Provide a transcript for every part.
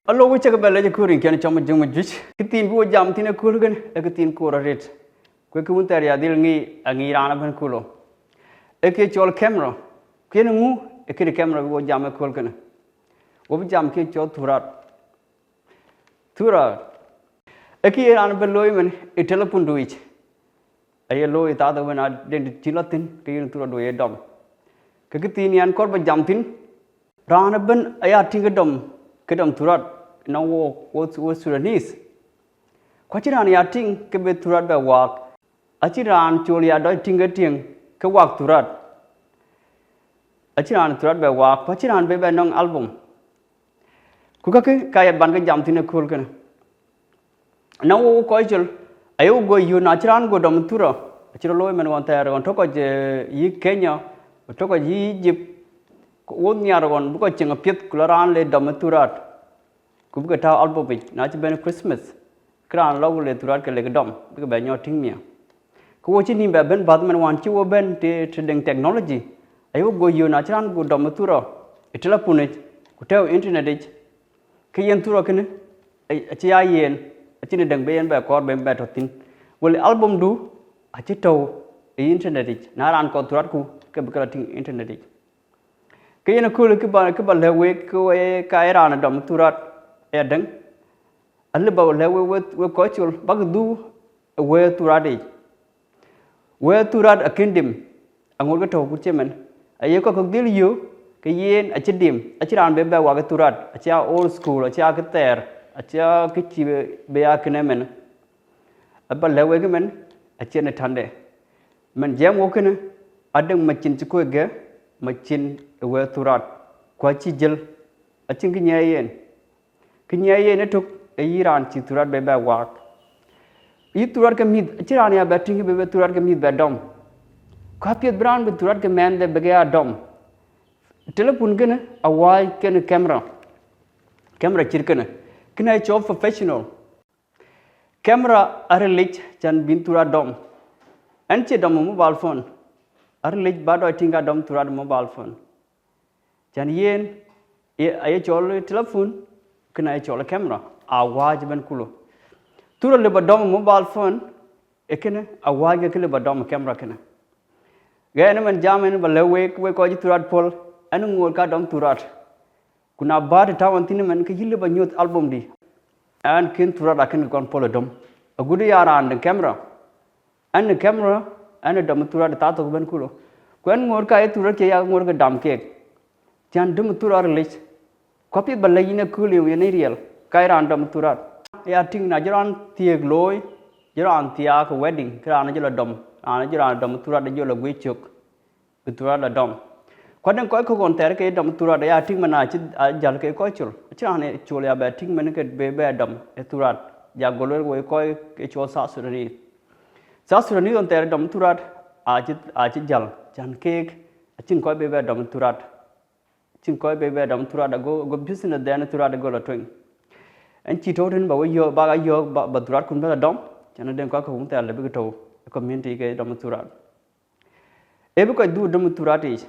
Alo we check bele kuring kan chama jung Majuch. Kitin bu jam tin kul gan kitin ko ret. Ko ku un tari adil ngi angi rana ban kulo. Eke chol camera. Ken ngu eke camera bu jam kul gan. Wo jam ke chol thurat. Thurat. Eke rana ban loy men e telephone duich. Ay loy ta da wen den tilatin ke yin thura do ye dom. Ke kitin yan kor ba jam tin rana ban aya tinga dom kedam thurat na wo Sudanese. Kwachiran ya ting ke be thurat ba wak. Achiran chol ya doi tinga ting ke wak thurat. Achiran thurat ba wak. Kwachiran be nong album. Kuka ke kaya ban ke jam tin kul kana. Na wo ko chol ayo go yu na achiran go dom thura. Achiro loy men wan ta ron toko je yi Kenya, toko yi Egypt. Wo nyar gon bu ko chenga piet kularan le dom thurat. Cũng cái thao album bị nói cho bên Christmas cái anh lâu lên turat cái lệ cái đom cái bên nhau tiếng mía cái gì nhìn bên bắt mình want chiu bên trading technology ai cũng go yêu nói cho anh go đom tura itu lah punit cái theo internet ấy cái yên tura cái này chỉ ai yên chỉ nên đăng bên bên thật tin vậy album du chỉ tàu internet ấy nãy anh có turat ku cái cái tiếng internet ấy cái này cool cái bạn lệ cái ra nó đom turat Edeng, alle ba we kochul bag du we turade we turad akindim angol ga taw kuchemen aye ko dil yu ke yen achidim achiran be wa ga turad acha old school acha ka ter acha ke chi be ya kinemen abba lewe ke men achene thande men jam wo kene adeng machin ci ko ge machin we turad ko chi jel achin ki nyayen Kenya ye ne tuk Iran ci turat be ba wak yi turat ke mid ciran ya batting be turat ke mid ba dom kapiet brand be turat ke man de be ga dom telephone gene awai ken camera cirkene kena job professional camera are lich chan bin turat dom an ci dom mobile phone are lich ba do tinga dom turat mobile phone chan yen ay chol telephone kena chola camera awaj ben kulo tura le badom mobile phone ekene awaj ke le badom camera kena gaene man jamen ba lewe we ko ji turat pol anu ngol ka dom turat kuna bad tawan tin men ke hille ba nyot album di an kin turat aken kon pol dom agudi yara and camera an dom turat ta to ben kulo kwen ngor ka e turat ke ya ngor ke dam ke jan dom turat lech Kopi balayina kuli yang real, kaya random turat. Ya ting na jalan tiag loy, jalan tiag wedding, kerana jalan dom, jalan dom turat jalan Majok, turat la dom. Kadang kau konter ke dom turat ya ting mana jalan ke kau cul, jalan cul ya ting mana ke bebe dom turat, ya golor kau ke cul Sudanese. Sudanese konter dom turat, jalan ke, cing kau bebe dom turat. Cing koi bebe dam turada go business dana turada go la twing en chi totin ba yo ba turat kun ba dom chana den ko ko ta le bi to community ke dam turat e bi ko du dam turat is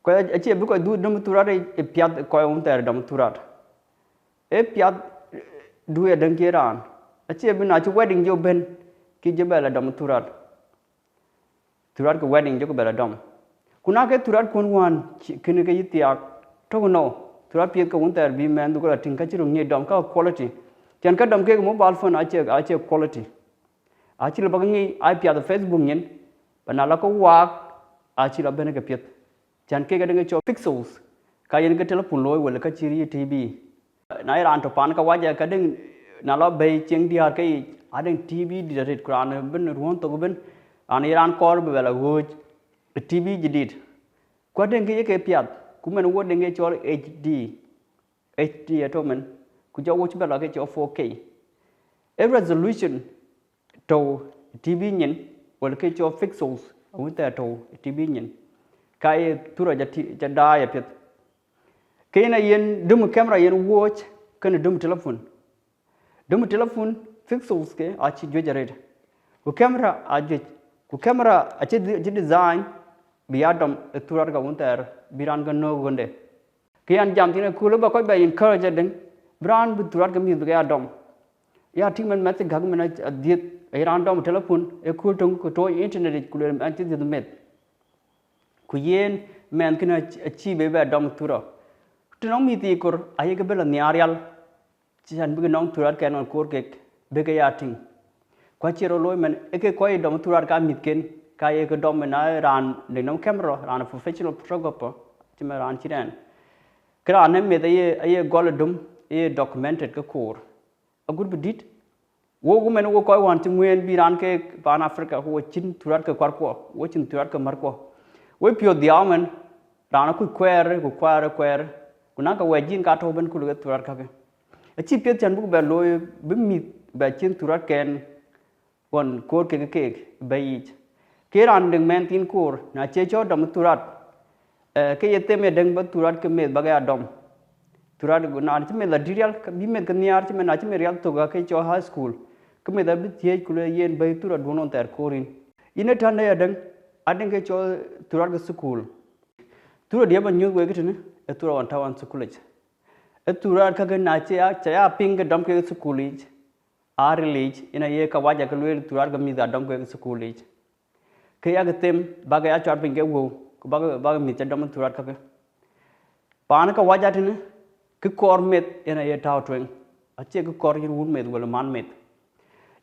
ko e chi bi ko du dam turat e piat ko ta dam turat e piat du e den ke ran e chi bi na chi wedding jo ben ki je ba la dam turat ko wedding jo ko ba la dam kuna ke turat kon wan kene ke yitiak to no turat pie ko unter bi man du ko tin ka chiru ngi dom ka quality jan ka dom ke mobile phone ache quality achi le bagangi ai pia da Facebook nyen banala ko wak achi la ben ke piet jan ke ga de cho pixels ka yen ke telephone loy wala ka chiri TV na ran to pan ka waja ka ding na lo be cheng dia ke adeng TV di ret kran ben ruon to ben an iran kor be la goj TV jadid. Kau dengar ke piat, kau mana word dengar jual HD atau men, kau jauh watch bela ke jual 4K. Resolution to TV nyen, wala ke jual pixels, awak tak tahu TV nyen. Kaya tu raja jada ya piat. Kaya na yen dum kamera yen watch, kena dum telefon pixels ke aci jual jaret. Kau kamera aci design biadom turar ka unter biran ka no gonde kian jam tine kulo ba ko ba encourage den brand bu turat ka mi bu ya dom ya ting man mat gag man diet ai ran dom telephone e ku tung ko to internet ku le an ti de met ku yen men kina chi be ba dom tura tu nong mi ti kor ai ka bela nyarial chan bu nong turat ka non kor ke be ka ya ting kwa chiro loy man e ke koi dom turat ka mit ken ka ye ka dom na ran de nong camera ran professional photographer ti ma ran chi ran kra ne me de ye gol dum ye documented ka kor a good bit wo gu men wo koi wan ti nguen bi ran ke pan africa wo chin turat ka kwar ko wo chin turat ka mar ko wo pio diamen ran ku kwer ku na ka wajin ka to ben ku le turat ka ke a chi pio chan bu ba loy bi mi ba chin turat ken won kor ke ba yi ke ran ding men tin kor na che cho dom turat ke ye te me deng ba turat ke me ba ga dom turat gu na chi me la dirial bi me ka niar chi me na chi me real to ga ke cho high school ke me da bi tie ku le yen ba turat donon ter korin ine tan ya deng adeng ke cho turat ga school turat dia ba nyu we ke ne e turat wan tawan school e turat ka ga na che ya ping ga dom ke school a release ina ye ka waja ka le turat ga mi da dom ke school ke ya ga tem ba ga ya chat ping ke wo ba mi cha dom turat ka ke pan ka waja tin ke kor met ina ye taw twen a che ke kor yin wun met wala man met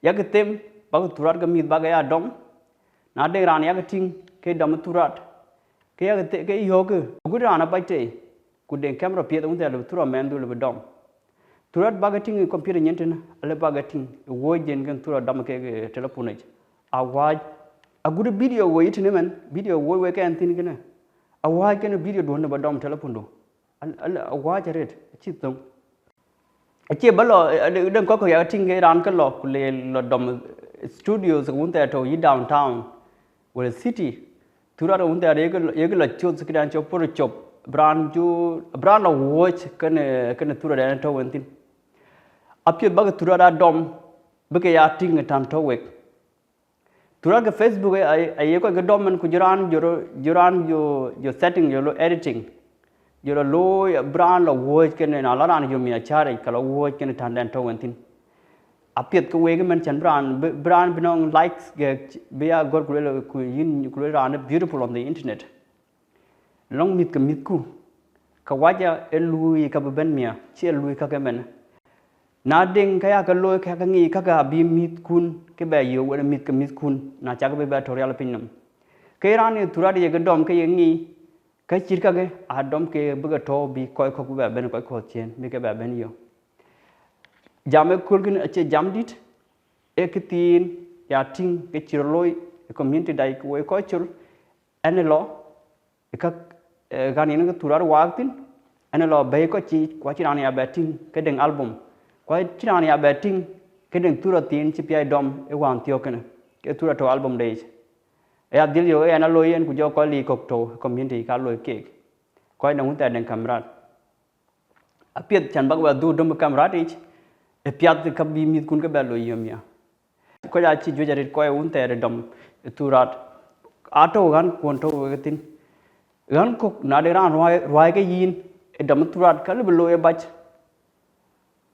ya ga tem ba turat ga mi ba ga ya dom na de ran ya ga ting ke dom turat ke ya ga ke yo ke gu ran ba te ku den camera pie da un te le turat men du le dom turat ba ga ting computer nyenten le ba ga ting wo jen gan turat dom ke telephone a waj a good video wo yitine man video wo we kan tin gina a waj ken video do ne ba dom telephone do a waj ret chi tong a che ba lo den ko ya ting ge ran ka lo ku le lo dom studios un ta to yi downtown well city turat un ta ye ga lo chu su kidan cho por chop brand lo watch ken turat da to wen tin apye ba turat dom ba ke ya ting tan to wek turat ke Facebook ai ko ga dom man ku juran yo setting yo editing yo lo brand lo watch ken na la ran yo mi chare ka lo watch ken tan dan to wen tin apyet ko we ga man chan brand binong likes ge be ya gor ku le ku yin ku le ran beautiful on the internet long mit ku ka waja elui ka ben mia che elui ka men na ding kaya ka loy ka ngi ka ga bi mit kun ke ba yo wala mit kun na cha ga ba tutorial pinam ke ran ni turat ye ga dom ke ngi ka chir ka ge a dom ke bu ga to bi ko ba ben ko chen mi ke ba ben yo jam kul kin che jam dit e ke tin ya ting ke chir loy community dai ko ko chur ane lo ka ga ni ga turat wa tin ane lo be ko chi kwa chi ran ya ba ting ke deng album kwa chirani ya betting ke den tura tin chi pi dom e wan tio ken ke tura to album days e adil yo e na loyen ku jo ko li kok to community ka loy ke ko na un ta den kamrat apiet chan bag wa du dom kamrat ich e piat ka bi mit kun ke ba loy yom ya ko ya chi jo jarit ko e un ta dom turat ato gan kon to tin gan ko na de ran roi ke yin e dom turat ka le loy e bach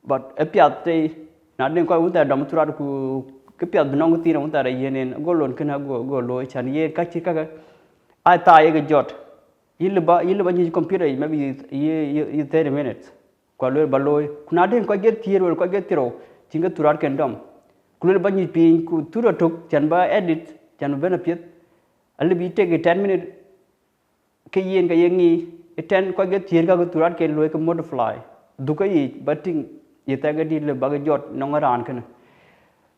but a piat te na den ko un ta dom turat ku ke piat binong ti na un ta re yenen go lon kana go lo chan ye ka chi ka ai ta ye ge jot yil ba ni computer maybe ye 30 minutes ko lo ba lo na den ko get tier ko get tiro chinga turat ken dom ku lo ba ni pin ku turat tok chan ba edit chan ba na piet ali bi te ge 10 minutes ke yen ga yengi 10 ko get tier ka turat ken lo ke modify du ka yi bating ye ta ga di le ba ga jot no ngaran ken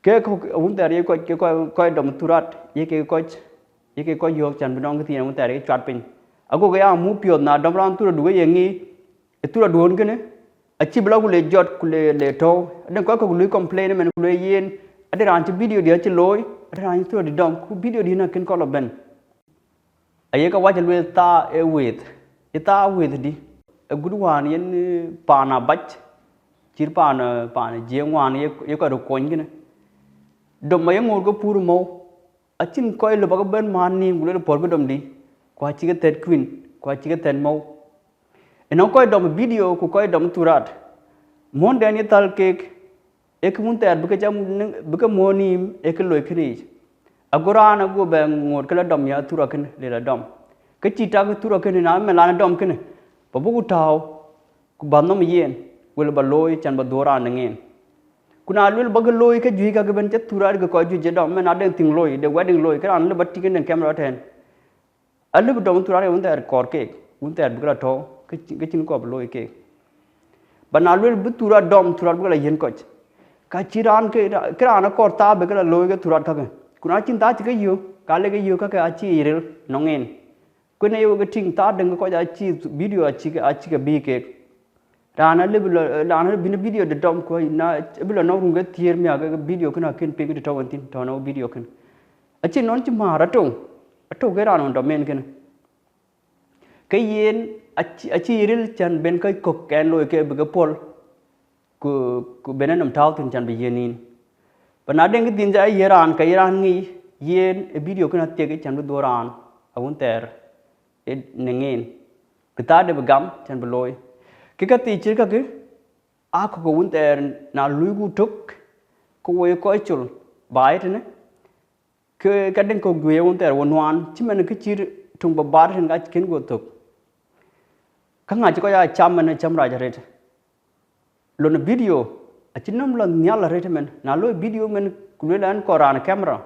ke ko un ta re ko dom turat ye ke ko yo chan binong ke tin un ta re chat pin ago ga ya mu pio na dom ran tu du ye ngi e tu du on ken a chi bla ku le jot ku le to den ko lu complain men ku le yen ade ran chi video dia chi loy ade ran tu di dom ku video di na ken ko lo ben aye ka wa le ta e with di a good one yen pa na bach chir pa na jengwan ye ko ro kon gine dom ma ngor ko pur mo achin ko le ba ben man ni ngule por ko dom di ko chi ga tet queen ko chi ga ten mo eno ko dom video ko dom turat mon dani tal kek ek mun ter buka jam buka monim ek loy khri agora na go be ngor kala dom ya tura ken le la dom ke chita ke tura ken na me la na dom ken ba bu taw ku ban no yen wel ba loy chan ba dora na ngen kuna lul ba loy ke jui ka ke ben chet tura ke ko ju je dom me na de ting loy de wedding loy ka an le batti ken camera ten alle ba dom tura re un ter kor ke un ter buka to ke chin ko ba loy ke banalwel butura dom turat bula yen koch ka chiran ke krana korta be kala loge turat ka kuna chin ta chi ke yu kale ke yu ka ka chi iril nongen kuna yu ke ting ta deng ko ja chi video chi ke bi ke rana le bula rana bin video de dom ko na bula no runge tier mi aga video kuna ken pe ke to wantin to no video ken achi non chi mara to ke rana do men ken ke yen achi iril chan ben kai kok ken loy ke be pol ku benanam tau tin chan be yenin bana deng tin ja yeran ka yeran ngi yen e video kana te ke chan be doran awun ter e nengen kita de gam chan be loy ke ka ti chir ka ke a ko wun ter na lui gu tuk ko we ko chul bai tene ke ka den ko gwe wun ter wonwan chi men ke chir tung ba bar hen ga ken go tuk kanga chi ko ya cham man cham ra jaret lon video achinam lon nyal ret men na lo video men kulelan koran camera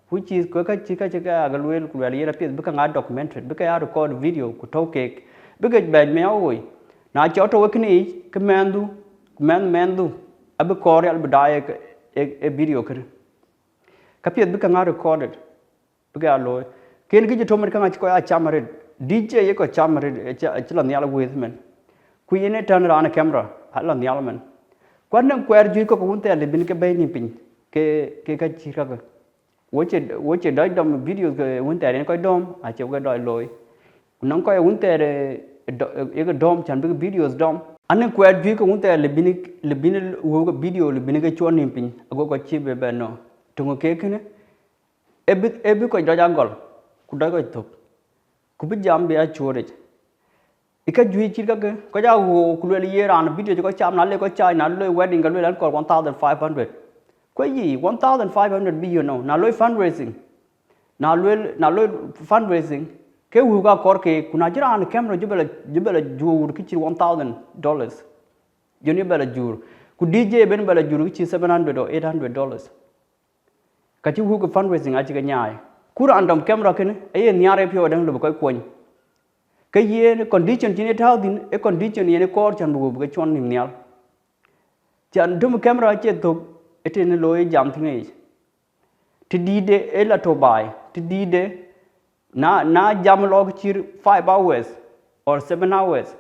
which is ko ka chika agalwel kulwel yera pes bika nga documentary bika ya record video ku to ke bika bad me oy na choto wekni mendu ab kor al bidaya e video kare ka pes bika nga recorded bika lo ken gi to mer kanga ko ya chamare DJ ye ko chamare chila nyal with men ku yene turn ran camera hala nyal men kwan kwer ju ko kun te le bin ke be ni pin ke ka chika ka woche dai dom video ke un te ko dom a che ko dai loy non ko un te e ko dom chan bi videos dom an kwer ju ko un te le bin wo ko video le bin ke chon ni pin go ko chi be be no tungo ke kene e bi ko da gol ku da ko tok ku bi jam be a chore ika jui chir ka ko ja wo kulwe ye ran video ko cham na le ko chai na le wedding ka le lan ko 1500 ko yi 1500 bi you know na lo fundraising na lo fundraising ke wu ga kor ke kuna jira an camera jubela jur ki chir $1000 joni bela jur ku DJ ben bela jur ki $700 or $800 ka chi wu ko fundraising a chi ga nyaai kura andam camera ken e nyare pyo dang lo ko kon cái gì condition chỉ thao thì cái condition này có chẳng đủ cái chọn niệm nhau chẳng đúng camera chỉ thuộc cái trên lối giảm thế này thì đi để là thô bài thì đi để na giảm log chỉ 5 hours or 7 hours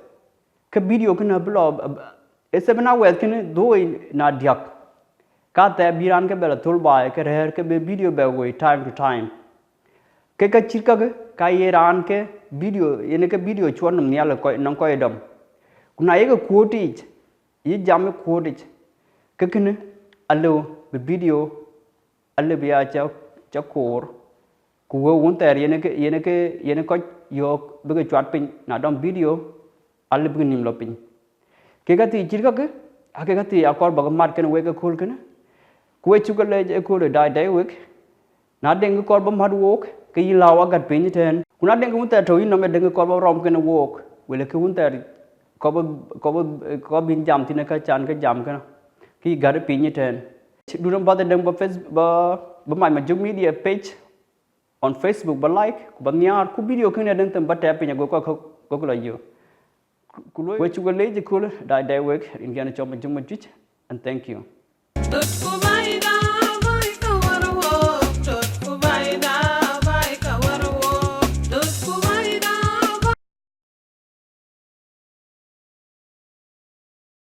cái video cái nào blog 7 hours cái này đôi na diak cả tại biran cái bela thô bài cái rare cái video bela way time to time cái chỉ cái Iran cái video yene ke video chuan nam nya la ko nang ko edam kuna ye ko quote yi jam quote ke ken allo be video alle bia cha kor ku wo un ter yene ko yo be ke chat pin na dom video alle be nim lo pin ke ga ti chir ka ke ga ti akor ba mat ken we ke khul ken ku chu ka le ko le dai week na deng ko ba mat wok ke yi lawa gat pin ten kuna deng kun ta thoi no me deng ko ba rom ken wok wele ke kun ta ko bin jam tin ka chan ka jam ka ki gar pin ni ten du ram ba deng ba Facebook ba Macmajok Media page on Facebook ba like ba nyar ku video ken deng tam ba tap pin ko la yo ku lo we chu ga le ji ku dai week in gan chom Majuch and thank you